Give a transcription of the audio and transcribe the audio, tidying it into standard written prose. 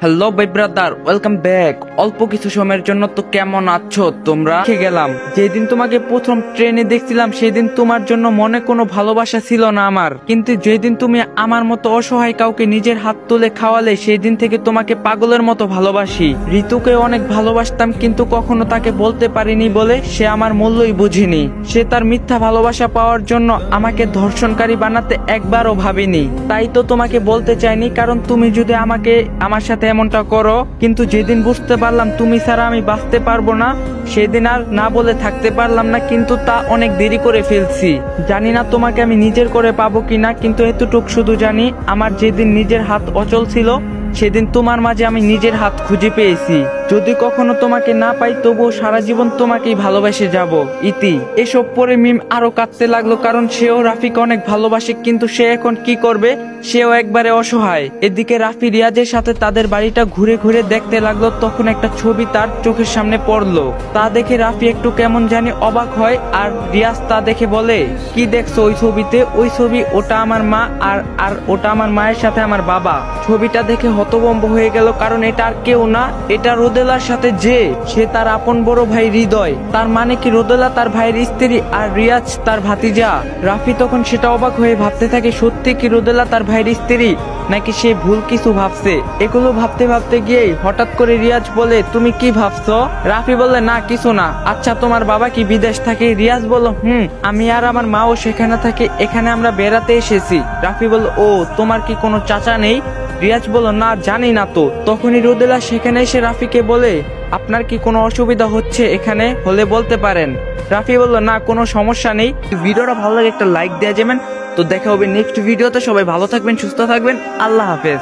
Hello ভাই brother, welcome back. অল্প কিছু সময়ের জন্য তো কেমন আছো তোমরা? দেখে গেলাম যেদিন তোমাকে প্রথম ট্রেনে দেখছিলাম সেদিন তোমার জন্য মনে কোনো ভালোবাসা ছিল না আমার, কিন্তু যেদিন তুমি আমার মতো অসহায় কাউকে নিজের হাত তুলে খাওয়ালে সেই দিন থেকে তোমাকে পাগলের মতো ভালোবাসি। ঋতুকে অনেক ভালোবাসতাম কিন্তু কখনো তাকে বলতে পারিনি বলে সে আমার মূল্যই বুঝিনি। সে তার মিথ্যা ভালোবাসা পাওয়ার জন্য আমাকে ধর্ষণকারী বানাতে একবারও ভাবিনি। তাই তো তোমাকে বলতে চাইনি, কারণ তুমি যদি আমার সাথে এমনটা করো, কিন্তু যেদিন বুঝতে পারলাম তুমি ছাড়া আমি বাঁচতে পারবো না সেদিন আর না বলে থাকতে পারলাম না, কিন্তু তা অনেক দেরি করে ফেলছি। জানি না তোমাকে আমি নিজের করে পাবো কিনা, কিন্তু এতটুক শুধু জানি আমার যেদিন নিজের হাত অচল ছিল সেদিন তোমার মাঝে আমি নিজের হাত খুঁজে পেয়েছি। যদি কখনো তোমাকে না পাই তবুও সারা জীবন তোমাকেই ভালোবেসে যাব। ইতি। এসব পরে মিম আরো কাঁদতে লাগলো, কারণ সেও রাফিকে অনেক ভালোবাসে, কিন্তু সে এখন কি করবে, সেও একবারে অসহায়। এদিকে রাফি রিয়াজের সাথে তাদের বাড়িটা ঘুরে ঘুরে দেখতে লাগলো, তখন একটা ছবি তার চোখের সামনে পড়লো। তা দেখে রাফি একটু কেমন জানি অবাক হয়, আর রিয়াজ তা দেখে বলে, কি দেখছো ওই ছবিতে? ওই ছবি, ওটা আমার মা, আর ওটা আমার মায়ের সাথে আমার বাবা। ছবিটা দেখে হতভম্ব হয়ে গেল, কারণ এটা আর কেউ না, এটা রোদেলার সাথে সে তার আপন বড় ভাই হৃদয়। তার মানে কি রোদেলা তার ভাইয়ের স্ত্রী আর রিয়াজ তার ভাতিজা? রাফি তখন সেটা অবাক হয়ে ভাবতে থাকে, সত্যি কি রোদেলা তার ভাইয়ের স্ত্রী, নাকি সে ভুল কিছু ভাবছে? এগুলো ভাবতে ভাবতে গিয়ে হঠাৎ করে রিয়াজ বলে, তুমি কি ভাবছো? রাফি বললে, না কিছু না। আচ্ছা তোমার বাবা কি বিদেশ থাকে? রিয়াজ বলল, আমি আর আমার মাও সেখানে থাকে, এখানে আমরা বেড়াতে এসেছি। রাফি বলল, ও তোমার কি কোনো চাচা নেই? রিয়াজ বলল, না জানি না তো। তখনই রোদেলা সেখানে এসে রাফিকে বলে, আপনার কি কোনো অসুবিধা হচ্ছে? এখানে হলে বলতে পারেন। রাফি বলল, না কোনো সমস্যা নেই। ভিডিওটা ভালো লাগে একটা লাইক দেওয়া যাবেন। তো দেখা হবে নেক্সট ভিডিওতে। সবাই ভালো থাকবেন, সুস্থ থাকবেন, আল্লাহ হাফেজ।